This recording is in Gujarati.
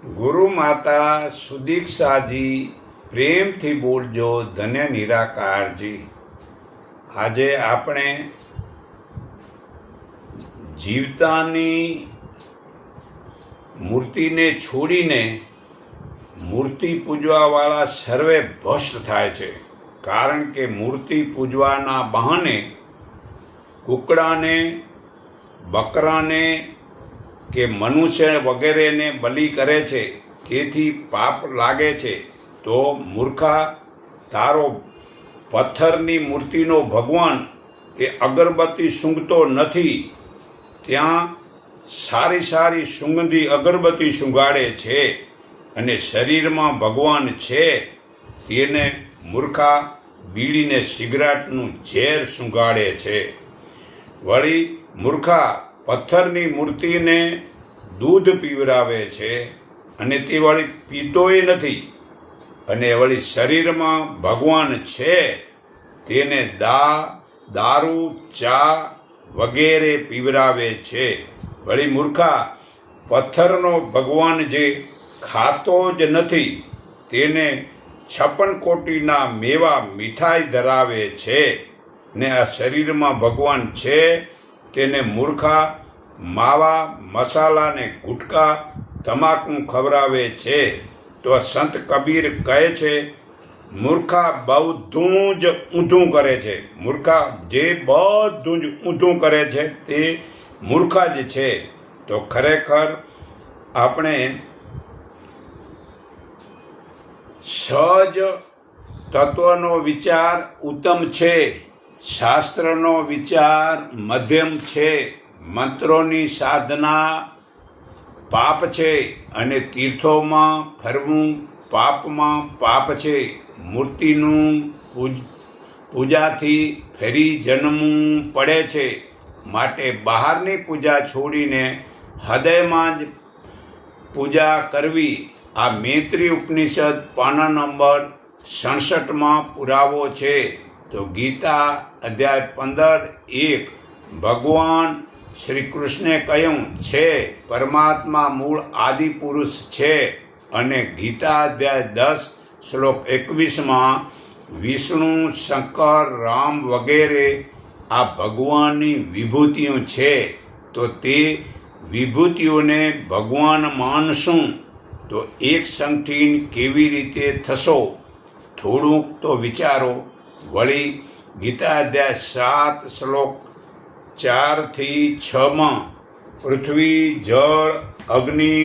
ગુરુ માતા સુદીક્ષાજી પ્રેમથી બોલજો ધન્ય નિરાકારજી। આજે આપણે જીવતાની મૂર્તિને છોડીને મૂર્તિ પૂજવાવાળા સર્વે ભ્રષ્ટ થાય છે। કારણ કે મૂર્તિ પૂજવાના બહાને કુકડાને, બકરાને કે મનુષ્ય વગેરેને બલિ કરે છે, તેથી પાપ લાગે છે। તો મૂર્ખા, તારો પથ્થરની મૂર્તિનો ભગવાન તે અગરબત્તી સૂંઘતો નથી, ત્યાં સારી સારી સુગંધી અગરબત્તી સૂંઘાડે છે અને શરીરમાં ભગવાન છે તેને મૂર્ખા બીડીને સિગરેટનું ઝેર સૂંઘાડે છે। વળી મૂર્ખા પથ્થરની મૂર્તિને દૂધ પીવરાવે છે અને તે વળી પીતોય નથી, અને વળી શરીરમાં ભગવાન છે તેને દારૂ, ચા વગેરે પીવરાવે છે। વળી મૂર્ખા પથ્થરનો ભગવાન જે ખાતો જ નથી, તેને 56 કોટીના મેવા મીઠાઈ ધરાવે છે, ને આ શરીરમાં ભગવાન છે તેને મૂર્ખા માવા, મસાલા ને ગુટકા, તમાકુ ખવડાવે છે। તો સંત કબીર કહે છે, મૂર્ખા બધું જ ઊંધું કરે છે। મૂર્ખા જે બધું જ ઊંધું કરે છે તે મૂર્ખા જ છે। તો ખરેખર આપણે સહજ તત્વનો વિચાર ઉત્તમ છે, શાસ્ત્રનો વિચાર મધ્યમ છે, મંત્રોની સાધના પાપ છે અને તીર્થોમાં ફરવું પાપમાં પાપ છે। મૂર્તિનું પૂજાથી ફરી જન્મવું પડે છે, માટે બહારની પૂજા છોડીને હૃદયમાં જ પૂજા કરવી। આ મૈત્રી ઉપનિષદ પાના નંબર 67માં પુરાવો છે। તો ગીતા અધ્યાય 15:1 ભગવાન શ્રી કૃષ્ણે કહ્યું છે, પરમાત્મા મૂળ આદિ પુરુષ છે, અને ગીતા અધ્યાય 10 શ્લોક 21માં વિષ્ણુ, શંકર, રામ વગેરે આ ભગવાનની વિભૂતિઓ છે। તો તે વિભૂતિઓને ભગવાન માનશું તો એક સંગઠીન કેવી રીતે થશો? થોડુંક તો વિચારો। વળી ગીતા અધ્યાય 7 શ્લોક 4-6માં પૃથ્વી, જળ, અગ્નિ